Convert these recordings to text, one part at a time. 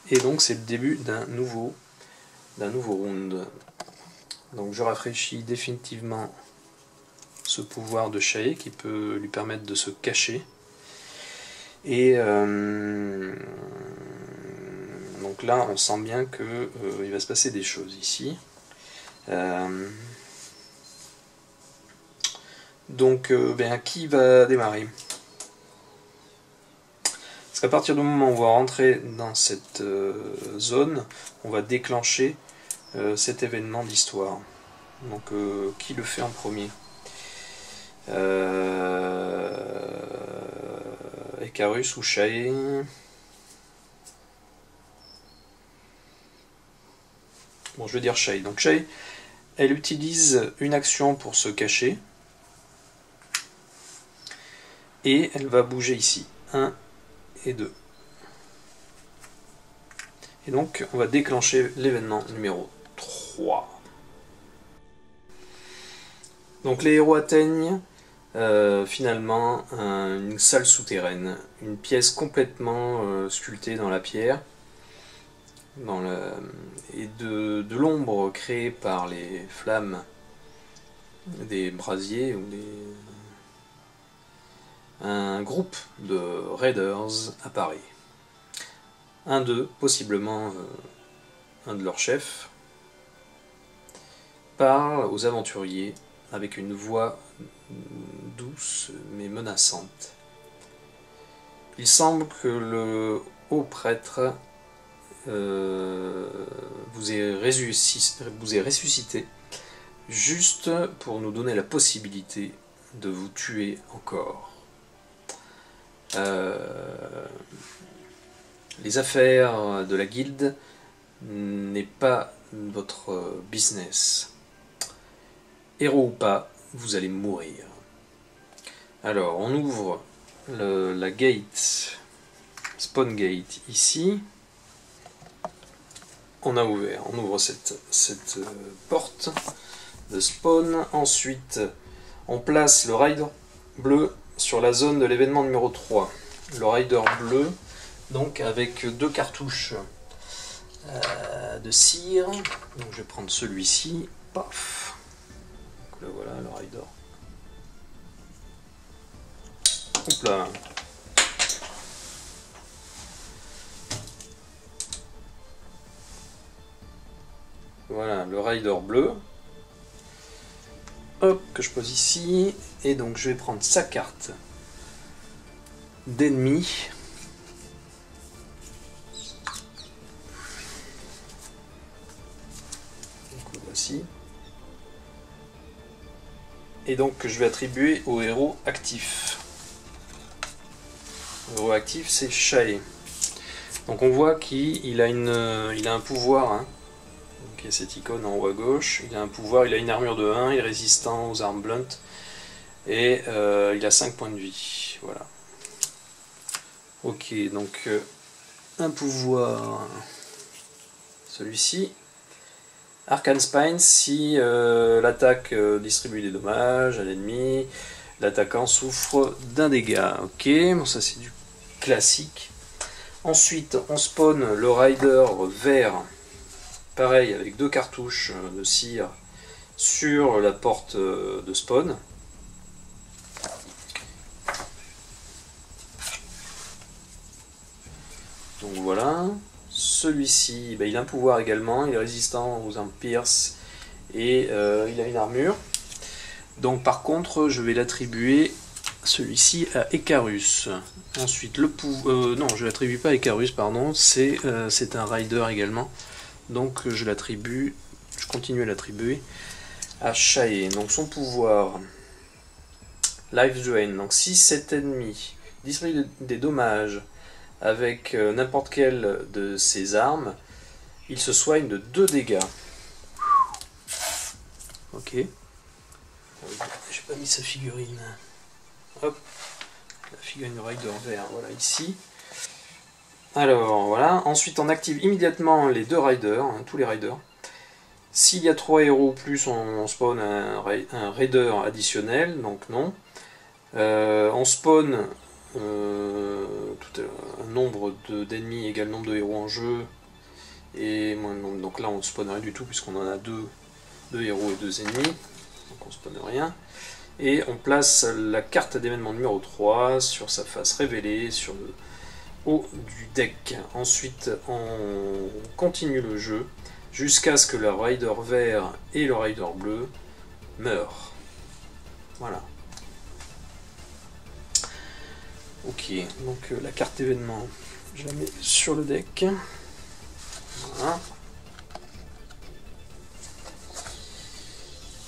Et donc c'est le début d'un nouveau round. Donc je rafraîchis définitivement ce pouvoir de Shae qui peut lui permettre de se cacher. Et donc là on sent bien que il va se passer des choses ici. Donc qui va démarrer? Parce qu'à partir du moment où on va rentrer dans cette zone, on va déclencher cet événement d'histoire. Donc qui le fait en premier? Icarus ou Shae? Bon, je vais dire Shae. Donc Shae, elle utilise une action pour se cacher. Et elle va bouger ici. 1 et 2. Et donc on va déclencher l'événement numéro 3. Donc les héros atteignent finalement une salle souterraine, une pièce complètement sculptée dans la pierre, et de l'ombre créée par les flammes des brasiers ou un groupe de raiders apparaît. Un d'eux, possiblement un de leurs chefs, parle aux aventuriers avec une voix douce mais menaçante. Il semble que le haut prêtre vous ait ressuscité juste pour nous donner la possibilité de vous tuer encore. Les affaires de la guilde n'est pas votre business. Héros ou pas, vous allez mourir. Alors, on ouvre la gate, spawn gate ici. On ouvre cette porte de spawn. Ensuite, on place le rider bleu sur la zone de l'événement numéro 3. Le rider bleu, donc avec 2 cartouches de cire. Donc je vais prendre celui-ci. Paf. Donc là voilà le rider. Hop là. Voilà le rider bleu. Hop, que je pose ici. Et donc je vais prendre sa carte d'ennemi. Donc le voici. Et donc que je vais attribuer au héros actif. Le héros actif c'est Shae. Donc on voit qu'il a un pouvoir. Hein. Donc il y a cette icône en haut à gauche. Il a un pouvoir, il a une armure de 1, il est résistant aux armes blunt. Et il a 5 points de vie. Voilà. Ok, donc un pouvoir. Celui-ci. Arcane Spine, si l'attaque distribue des dommages à l'ennemi, l'attaquant souffre d'un dégât. Ok, bon ça c'est du classique. Ensuite, on spawn le rider vert, pareil avec 2 cartouches de cire sur la porte de spawn. Donc voilà. Celui-ci, il a un pouvoir également, il est résistant aux armes pierce et il a une armure. Donc par contre, je vais l'attribuer celui-ci à Icarus. Ensuite, le pouvoir... non, je ne l'attribue pas à Icarus, pardon, c'est un rider également. Donc je continue à l'attribuer à Shae. Donc son pouvoir, Life Drain. Donc si cet ennemi distribue des dommages avec n'importe quelle de ses armes, il se soigne de 2 dégâts. Ok. J'ai pas mis sa figurine. Hop. La figurine rider vert, voilà ici. Alors voilà. Ensuite on active immédiatement les 2 riders, hein, tous les riders. S'il y a 3 héros ou plus, on spawn un raider additionnel, donc non. On spawn un nombre d'ennemis égal nombre de héros en jeu Et donc là on ne spawn rien du tout puisqu'on en a deux héros et 2 ennemis. Donc on ne spawn rien. Et on place la carte d'événement numéro 3 sur sa face révélée, sur le haut du deck. Ensuite on continue le jeu jusqu'à ce que le rider vert et le rider bleu meurent. Voilà. Ok, donc la carte événement, je la mets sur le deck. Voilà.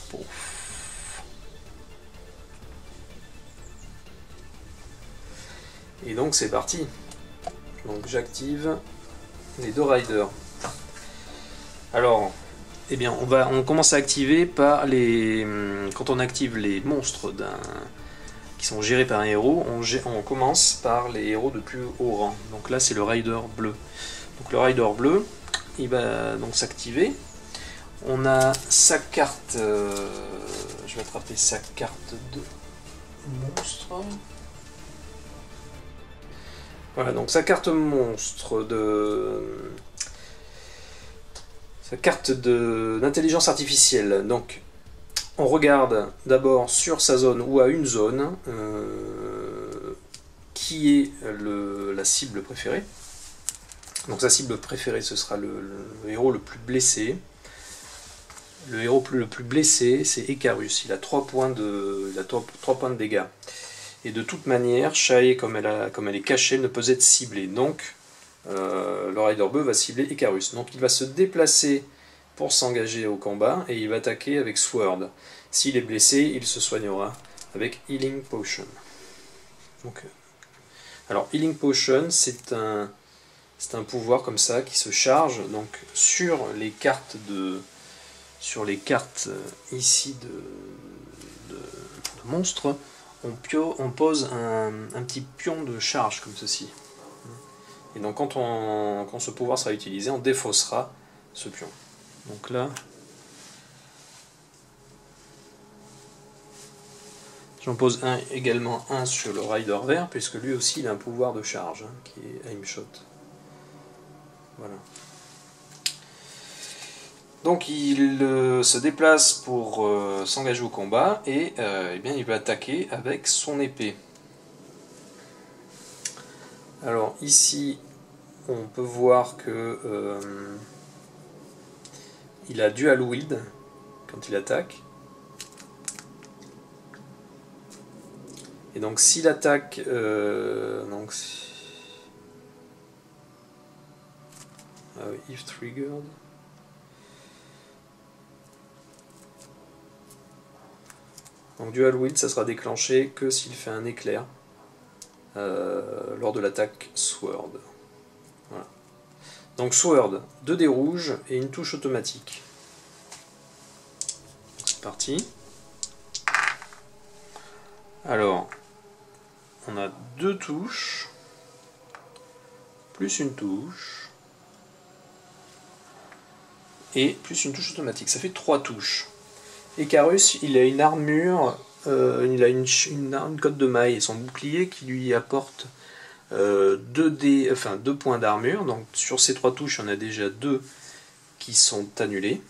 Pouf. Et donc c'est parti. Donc j'active les 2 riders. Alors, eh bien, on commence à activer par les... Quand on active les monstres qui sont gérés par un héros, on commence par les héros de plus haut rang. Donc là, c'est le rider bleu. Donc le rider bleu, il va donc s'activer. On a sa carte... je vais attraper sa carte de monstre. Voilà, donc sa carte monstre de... Sa carte d'intelligence artificielle. Donc, on regarde d'abord sur sa zone ou à une zone qui est la cible préférée. Donc sa cible préférée, ce sera le héros le plus blessé. Le héros le plus blessé, c'est Icarus. Il a 3 points de dégâts. Et de toute manière, Shae, comme elle est cachée, ne peut être ciblée. Donc, le rider bleu va cibler Icarus. Donc il va se déplacer pour s'engager au combat et il va attaquer avec Sword. S'il est blessé, il se soignera avec Healing Potion. Donc, alors Healing Potion, c'est un pouvoir comme ça qui se charge donc sur les cartes ici de monstres. On pose un petit pion de charge comme ceci. Et donc quand ce pouvoir sera utilisé, on défaussera ce pion. Donc là, j'en pose également un sur le rider vert, puisque lui aussi il a un pouvoir de charge, qui est aim shot. Voilà. Donc il se déplace pour s'engager au combat, et eh bien, il va attaquer avec son épée. Alors ici, on peut voir que il a dual wield quand il attaque. Et donc s'il attaque, if triggered. Donc dual wield, ça sera déclenché que s'il fait un éclair lors de l'attaque Sword. Voilà. Donc Sword, 2 dés rouges et une touche automatique. C'est parti. Alors, on a 2 touches, plus une touche, et plus une touche automatique. Ça fait 3 touches. Icarus, il a une armure, il a une cotte de maille et son bouclier qui lui apporte 2 points d'armure. Donc sur ces 3 touches, on a déjà 2 qui sont annulés.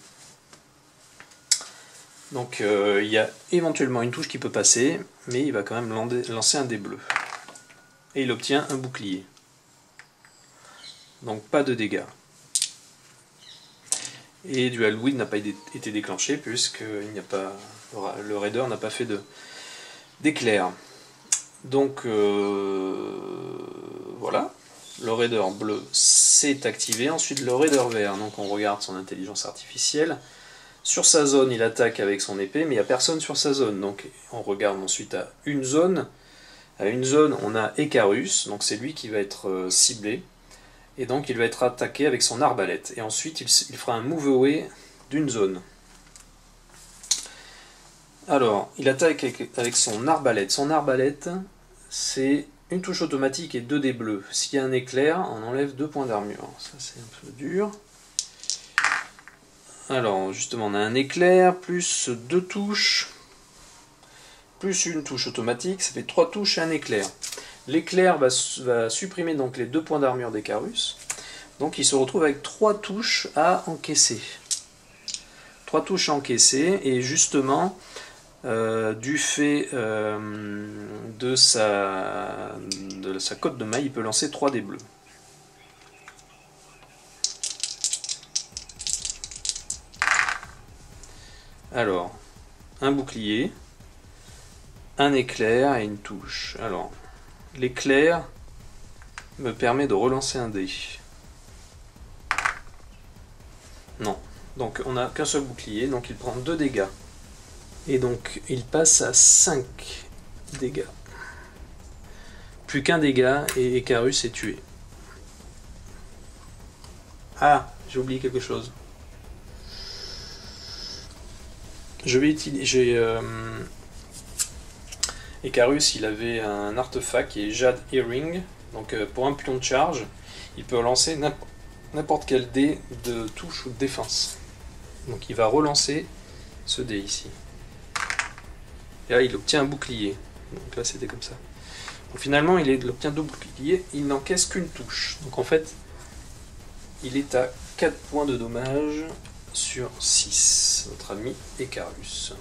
Donc il y a éventuellement une touche qui peut passer, mais il va quand même lancer un dé bleu. Et il obtient un bouclier. Donc pas de dégâts. Et Dual Wield n'a pas été déclenché puisque le raider n'a pas fait d'éclair. Donc voilà, le raider bleu s'est activé. Ensuite le raider vert, donc on regarde son intelligence artificielle. Sur sa zone, il attaque avec son épée, mais il n'y a personne sur sa zone. Donc on regarde ensuite à une zone. À une zone, on a Icarus, donc c'est lui qui va être ciblé. Et donc il va être attaqué avec son arbalète. Et ensuite il fera un move away d'une zone. Alors, il attaque avec son arbalète. Son arbalète, c'est une touche automatique et 2 dés bleus. S'il y a un éclair, on enlève 2 points d'armure. Ça c'est un peu dur. Alors, justement, on a un éclair, plus 2 touches, plus une touche automatique, ça fait 3 touches et un éclair. L'éclair va supprimer donc les 2 points d'armure d'Icarus. Donc il se retrouve avec 3 touches à encaisser. 3 touches à encaisser, et justement, du fait de sa cote de maille, il peut lancer 3 dés bleus. Alors, un bouclier, un éclair et une touche. Alors, l'éclair me permet de relancer un dé. Non. Donc on n'a qu'un seul bouclier, donc il prend 2 dégâts. Et donc il passe à 5 dégâts. Plus qu'un dégât et Icarus est tué. Ah, j'ai oublié quelque chose. Je vais utiliser... Icarus, il avait un artefact qui est Jade Earring. Donc pour un pion de charge, il peut lancer n'importe quel dé de touche ou de défense. Donc il va relancer ce dé ici. Et là il obtient un bouclier. Donc là c'était comme ça. Donc finalement il obtient 2 boucliers, il n'encaisse qu'une touche. Donc en fait il est à 4 points de dommage sur 6. Notre ami Icarus.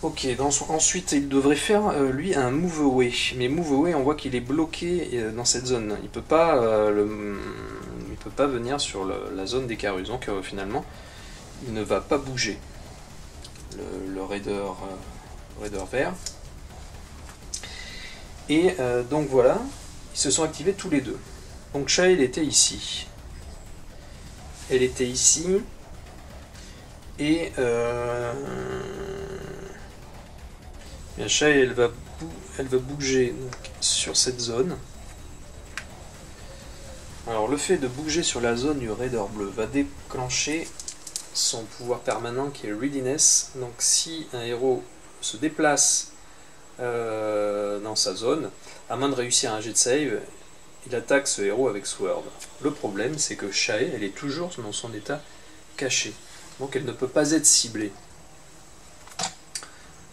Ok, ensuite il devrait faire lui un move away. Mais move away, on voit qu'il est bloqué dans cette zone. Il peut pas venir sur la zone d'Icarus. Donc finalement, il ne va pas bouger. Le raider vert. Et donc voilà, ils se sont activés tous les deux. Donc Shael était ici. Elle était ici. Et Shael elle va bouger donc, sur cette zone. Alors le fait de bouger sur la zone du raider bleu va déclencher son pouvoir permanent qui est Readiness. Donc si un héros se déplace dans sa zone, à moins de réussir un jet de save, il attaque ce héros avec Sword. Le problème c'est que Shael elle est toujours dans son état caché. Donc elle ne peut pas être ciblée.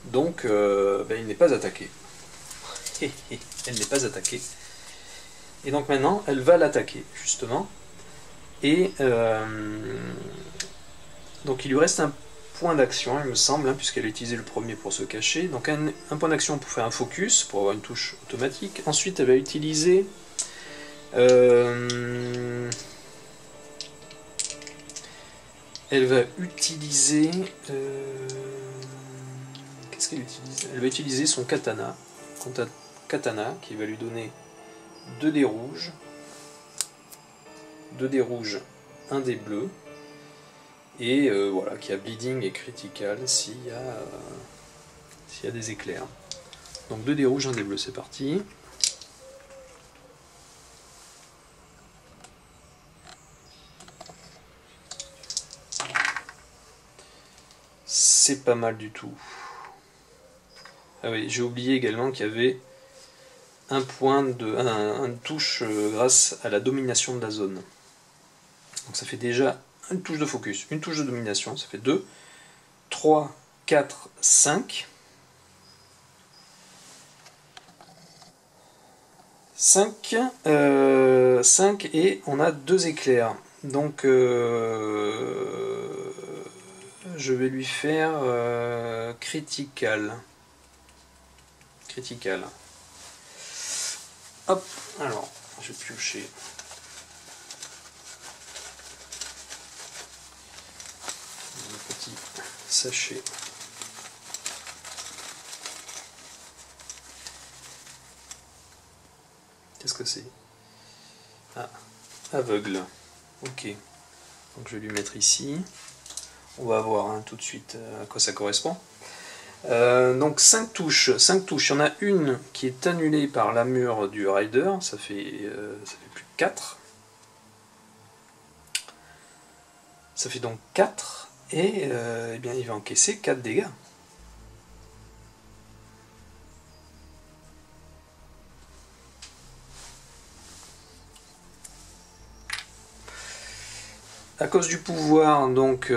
Donc il n'est pas attaqué. Elle n'est pas attaquée. Et donc maintenant elle va l'attaquer justement. Et donc il lui reste un point d'action, il me semble, hein, puisqu'elle a utilisé le premier pour se cacher. Donc un point d'action pour faire un focus, pour avoir une touche automatique. Ensuite elle va utiliser qu'est-ce qu'elle utilise? Elle va utiliser son katana. Qui va lui donner 2 dés rouges. 2 dés rouges, 1 dé bleu. Et voilà, qui a bleeding et critical s'il y a des éclairs. Donc 2 dés rouges, 1 dé bleu, c'est parti. C'est pas mal du tout. Ah oui, j'ai oublié également qu'il y avait un point un touche grâce à la domination de la zone. Donc ça fait déjà une touche de focus, une touche de domination, ça fait 2, 3, 4, 5. 5 et on a 2 éclairs. Donc je vais lui faire critical. Hop, alors, je vais piocher. Un petit sachet. Qu'est-ce que c'est? Ah, aveugle. Ok. Donc je vais lui mettre ici. On va voir hein, tout de suite à quoi ça correspond. Donc 5 touches. 5 touches. Il y en a une qui est annulée par l'armure du Rider. Ça fait plus que 4. Ça fait donc 4. Et eh bien, il va encaisser 4 dégâts. À cause du pouvoir donc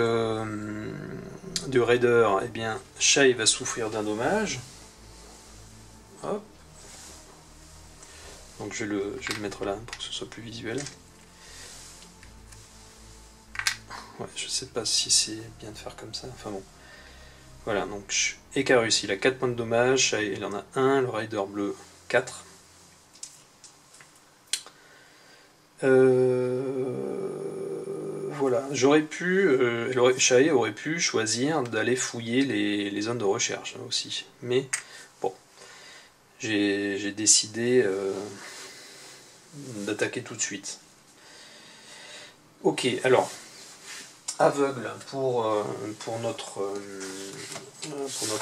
du Raider, eh bien, Shai va souffrir d'un dommage. Hop. Donc je vais le mettre là pour que ce soit plus visuel. Ouais, je sais pas si c'est bien de faire comme ça, enfin bon. Voilà, donc Icarus, il a 4 points de dommage, il en a 1, le Rider bleu 4. Voilà, j'aurais pu, Shai aurait pu choisir d'aller fouiller les zones de recherche aussi, mais bon, j'ai décidé d'attaquer tout de suite. Ok, alors, aveugle pour notre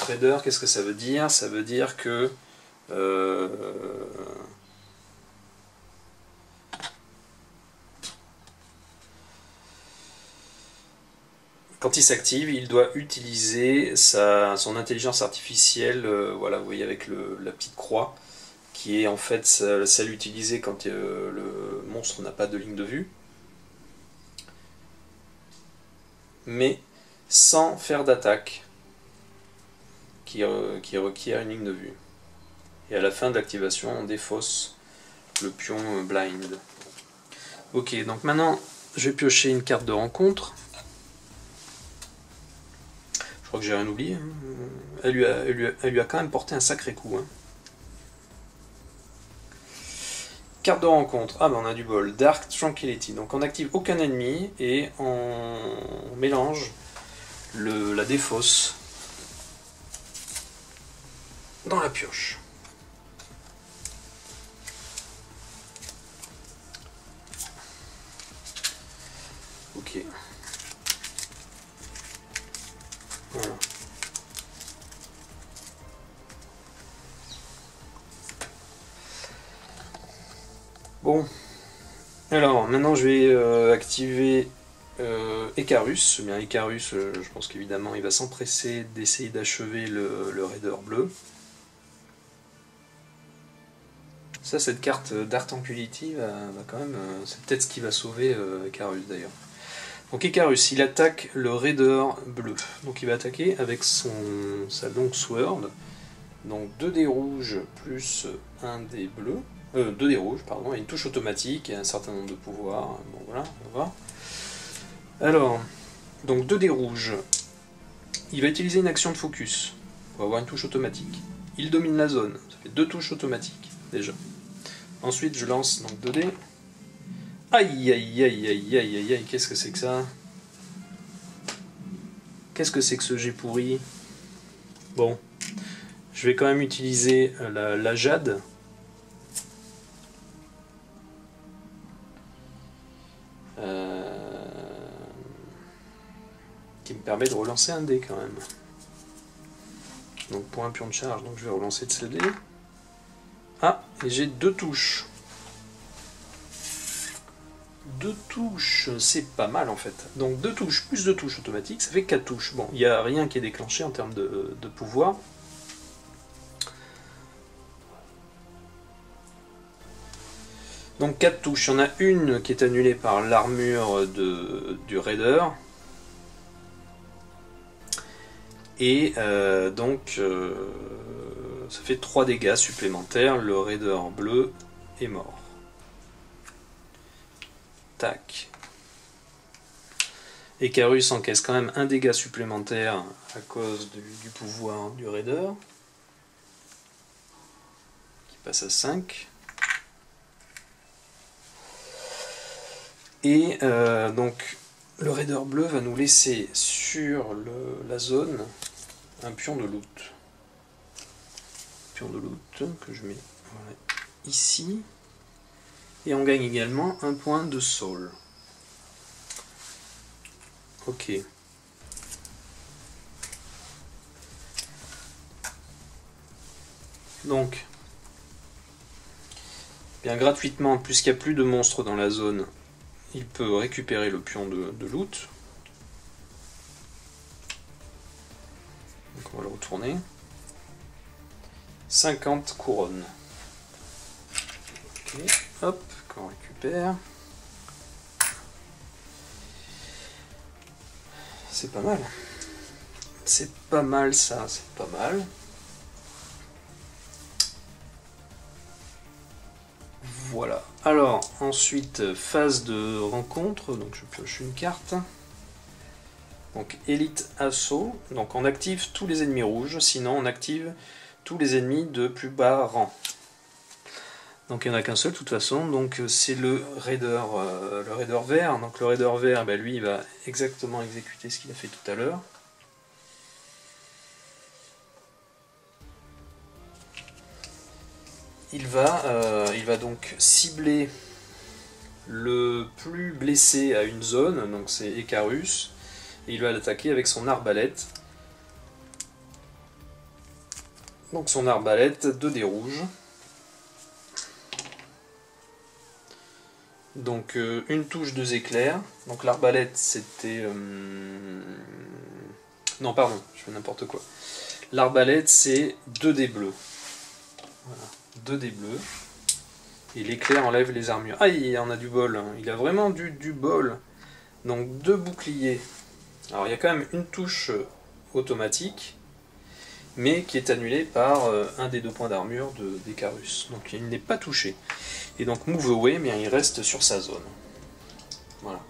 raider, qu'est-ce que ça veut dire? Ça veut dire que quand il s'active, il doit utiliser son intelligence artificielle, voilà, vous voyez avec la petite croix, qui est en fait celle utilisée quand le monstre n'a pas de ligne de vue, mais sans faire d'attaque qui requiert une ligne de vue. Et à la fin de l'activation, on défausse le pion blind. Ok, donc maintenant, je vais piocher une carte de rencontre. Je crois que j'ai rien oublié. Elle lui a quand même porté un sacré coup. Hein. Carte de rencontre. Ah ben on a du bol. Dark Tranquility. Donc on n'active aucun ennemi et on mélange la défausse dans la pioche. Ok. Voilà. Bon. Alors, maintenant je vais activer Icarus. Bien, Icarus, je pense qu'évidemment il va s'empresser d'essayer d'achever le Raider bleu. Ça, cette carte Dark Tranquility va quand même... c'est peut-être ce qui va sauver Icarus d'ailleurs. Donc Icarus, il attaque le Raider bleu. Donc il va attaquer avec sa long sword. Donc 2 dés rouges plus 1 dé bleu. 2 dés rouges, pardon, et une touche automatique et un certain nombre de pouvoirs. Bon voilà, on va voir. Alors, donc 2 dés rouges. Il va utiliser une action de focus pour avoir une touche automatique. Il domine la zone. Ça fait 2 touches automatiques déjà. Ensuite, je lance donc 2 dés. Aïe aïe aïe aïe aïe aïe aïe, qu'est-ce que c'est que ça? Qu'est-ce que c'est que ce jet pourri? Bon, je vais quand même utiliser la jade. Qui me permet de relancer un dé quand même. Donc pour un pion de charge, donc je vais relancer de ce dé. Ah, et j'ai 2 touches. 2 touches, c'est pas mal en fait. Donc 2 touches plus 2 touches automatiques, ça fait 4 touches. Bon, il n'y a rien qui est déclenché en termes de pouvoir. Donc 4 touches, il y en a une qui est annulée par l'armure du Raider. Et donc ça fait 3 dégâts supplémentaires, le Raider bleu est mort. Tac. Icarus encaisse quand même un dégât supplémentaire à cause du pouvoir du Raider, qui passe à 5. Et donc le Raider bleu va nous laisser sur la zone un pion de loot. Pion de loot que je mets voilà, ici. Et on gagne également un point de soul. Ok. Donc, bien gratuitement, puisqu'il n'y a plus de monstres dans la zone, il peut récupérer le pion de loot. Donc on va le retourner. 50 couronnes. Ok, hop, qu'on récupère. C'est pas mal. C'est pas mal ça, c'est pas mal. Alors, ensuite, phase de rencontre, donc je pioche une carte. Donc, Elite Assaut, donc on active tous les ennemis rouges, sinon on active tous les ennemis de plus bas rang. Donc il n'y en a qu'un seul de toute façon, donc c'est le raider vert. Donc le raider vert, bah, lui, il va exactement exécuter ce qu'il a fait tout à l'heure. Il va donc cibler le plus blessé à une zone, donc c'est Icarus, et il va l'attaquer avec son arbalète. Donc son arbalète, 2 dés rouges. Donc une touche, 2 éclairs. Donc l'arbalète c'était... Non pardon, je fais n'importe quoi. L'arbalète c'est 2 dés bleus. Voilà, 2 dés bleus. Et l'éclair enlève les armures. Ah, il en a du bol, hein. Il a vraiment du bol. Donc 2 boucliers. Alors il y a quand même une touche automatique, mais qui est annulée par un des 2 points d'armure d'Icarus. Donc il n'est pas touché. Et donc Move Away, mais il reste sur sa zone. Voilà.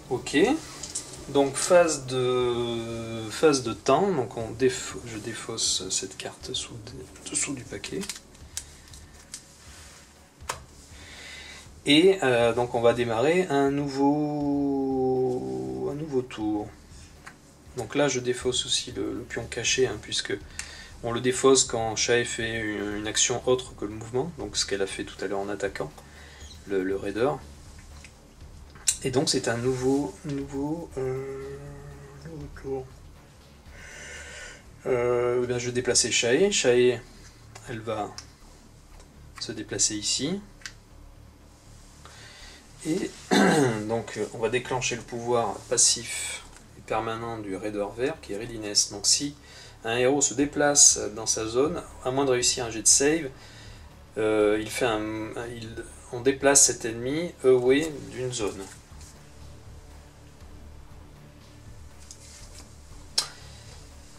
Ok. Donc phase de temps, donc je défausse cette carte dessous du paquet. Et donc on va démarrer un nouveau tour. Donc là je défausse aussi le pion caché, hein, puisque on le défausse quand Shae fait une action autre que le mouvement, donc ce qu'elle a fait tout à l'heure en attaquant le raider. Et donc c'est un nouveau tour. Je vais déplacer Shae. Shae, elle va se déplacer ici. Et donc on va déclencher le pouvoir passif et permanent du raider vert qui est Readiness. Donc si un héros se déplace dans sa zone, à moins de réussir un jet de save, on déplace cet ennemi away d'une zone.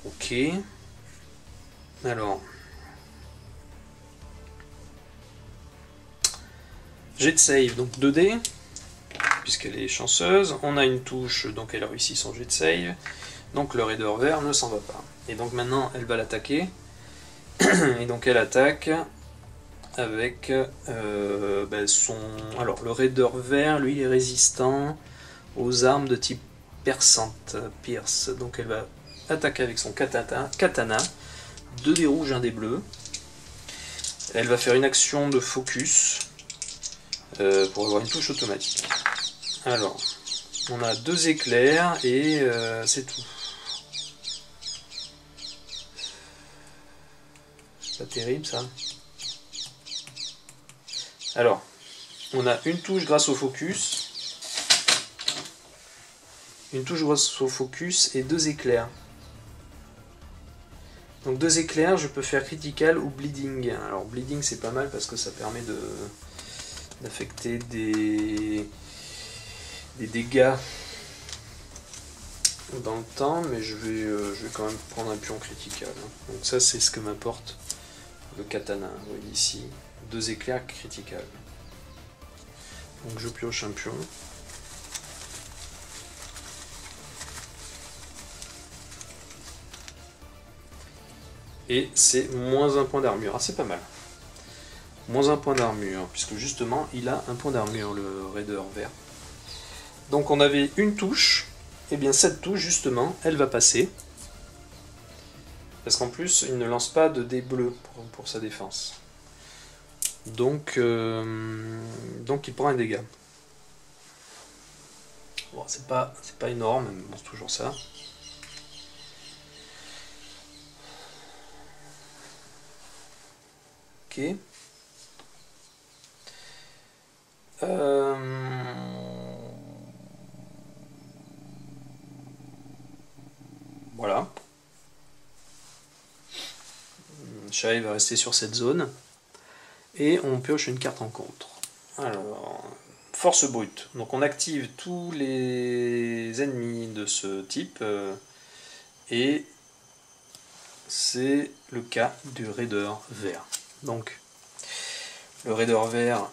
Ok. Alors. Jet de save, donc 2D, puisqu'elle est chanceuse. On a une touche, donc elle a réussi son jet de save. Donc le raider vert ne s'en va pas. Et donc maintenant elle va l'attaquer. Et donc elle attaque avec son... Alors le raider vert, lui, il est résistant aux armes de type perçante, pierce. Donc elle va attaquer avec son katana, 2 dés rouges, 1 dé bleu. Elle va faire une action de focus pour avoir une touche automatique. Alors, on a 2 éclairs et c'est tout. C'est pas terrible ça. Alors, on a une touche grâce au focus. Une touche grâce au focus et 2 éclairs. Donc 2 éclairs, je peux faire critical ou bleeding. Alors bleeding c'est pas mal parce que ça permet d'affecter des dégâts dans le temps, mais je vais quand même prendre un pion critical. Donc ça c'est ce que m'apporte le katana. Vous voyez ici, 2 éclairs critical. Donc je pioche un pion. Et c'est moins 1 point d'armure. Ah, c'est pas mal. Moins 1 point d'armure, puisque justement, il a 1 point d'armure, le raider vert. Donc on avait une touche, et bien cette touche, justement, elle va passer. Parce qu'en plus, il ne lance pas de dés bleus pour sa défense. Donc il prend un dégât. Bon, c'est pas énorme, mais bon, c'est toujours ça. Ok. Voilà. Shae va rester sur cette zone. Et on pioche une carte en contre. Alors, force brute. Donc on active tous les ennemis de ce type et c'est le cas du raider vert. Donc le raider vert,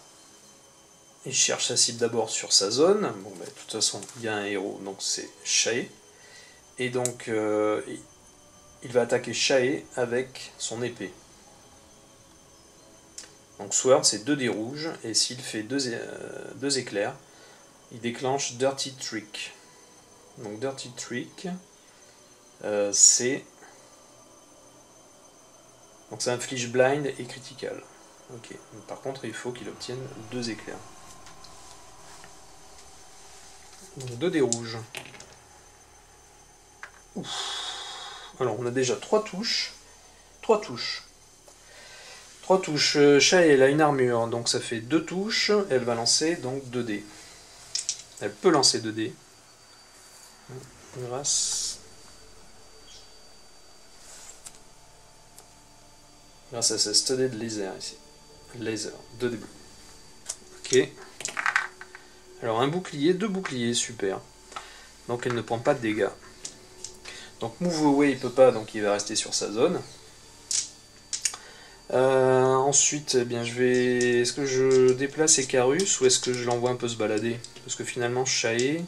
il cherche sa cible d'abord sur sa zone. Bon, bah, de toute façon, il y a un héros, donc c'est Shae. Et donc il va attaquer Shae avec son épée. Donc Sword c'est 2 dés rouges, et s'il fait 2 éclairs, il déclenche Dirty Trick. Donc Dirty Trick, c'est... Donc ça inflige blind et critical. Ok. Par contre il faut qu'il obtienne 2 éclairs. Donc 2 dés rouges. Ouf. Alors on a déjà 3 touches. 3 touches. 3 touches. Shae, elle a une armure, donc ça fait 2 touches. Elle va lancer donc 2 dés. Elle peut lancer 2 dés. Grâce à sa studded laser ici. Laser, 2 dés bleus. Ok. Alors un bouclier, 2 boucliers, super. Donc elle ne prend pas de dégâts. Donc move away il peut pas, donc il va rester sur sa zone. Ensuite, eh bien, je vais... Est-ce que je déplace Icarus ou est-ce que je l'envoie un peu se balader? Parce que finalement, Shae...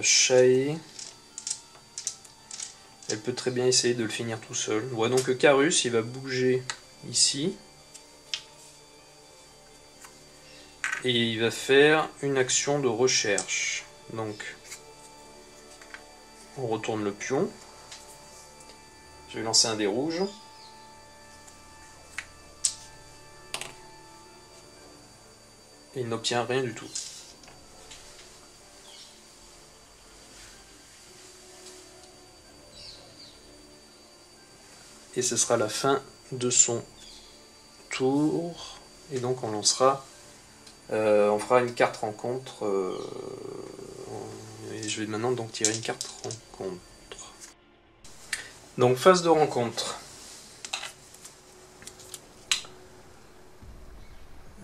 Shae... Elle peut très bien essayer de le finir tout seul. On voit donc que Carus, il va bouger ici. Et il va faire une action de recherche. Donc, on retourne le pion. Je vais lancer un dé rouge. Et il n'obtient rien du tout. Et ce sera la fin de son tour. Et donc on lancera... on fera une carte rencontre. Et je vais maintenant donc tirer une carte rencontre. Donc phase de rencontre.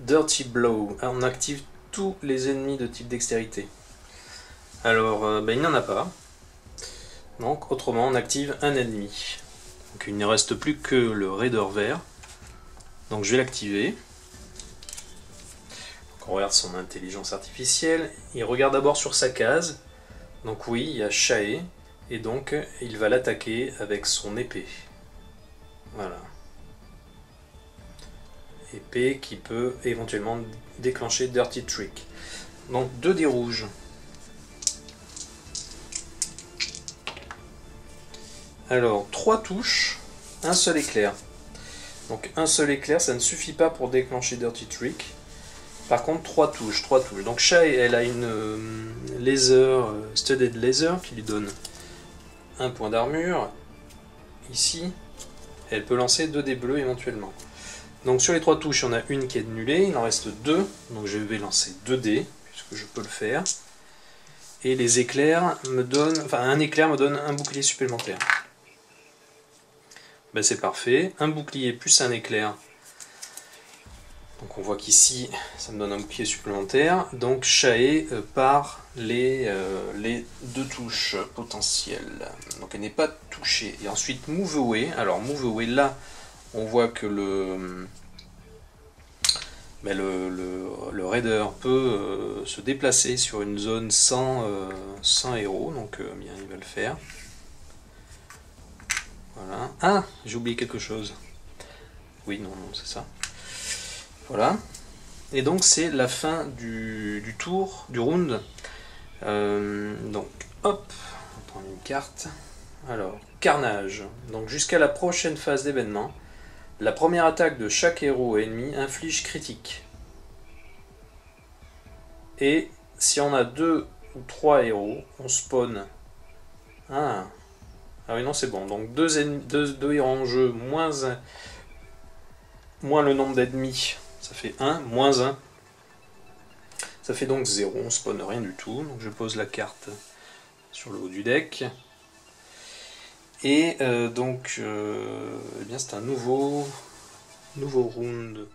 Dirty Blow. On active tous les ennemis de type dextérité. Alors il n'y en a pas. Donc autrement on active un ennemi. Donc il ne reste plus que le raider vert. Donc je vais l'activer. On regarde son intelligence artificielle. Il regarde d'abord sur sa case. Donc oui, il y a Shae. Et donc il va l'attaquer avec son épée. Voilà. Épée qui peut éventuellement déclencher Dirty Trick. Donc 2 dés rouges. Alors 3 touches, un seul éclair. Donc un seul éclair, ça ne suffit pas pour déclencher Dirty Trick. Par contre 3 touches, 3 touches. Donc Shae, elle a une laser, studded laser qui lui donne un point d'armure. Ici, elle peut lancer 2 dés bleus éventuellement. Donc sur les 3 touches, il y en a une qui est annulée, il en reste 2. Donc je vais lancer 2 dés, puisque je peux le faire. Et les éclairs me donnent... Enfin, un éclair me donne un bouclier supplémentaire. Ben, c'est parfait. Un bouclier plus un éclair. Donc on voit qu'ici, ça me donne un bouclier supplémentaire. Donc Shae par les 2 touches potentielles. Donc elle n'est pas touchée. Et ensuite Move Away. Alors Move Away, là, on voit que le raider peut se déplacer sur une zone sans héros. Donc bien, il va le faire. Voilà. Ah, j'ai oublié quelque chose. Oui, non, c'est ça. Voilà. Et donc c'est la fin du tour, du round. Donc hop, on prend une carte. Alors, carnage. Donc jusqu'à la prochaine phase d'événement, la première attaque de chaque héros ennemi inflige critique. Et si on a 2 ou 3 héros, on spawn. Ah oui, non, c'est bon. Donc 2 héros en jeu, moins le nombre d'ennemis, ça fait 1, moins 1. Ça fait donc 0, on spawn rien du tout. Donc je pose la carte sur le haut du deck. Et donc, eh bien c'est un nouveau round.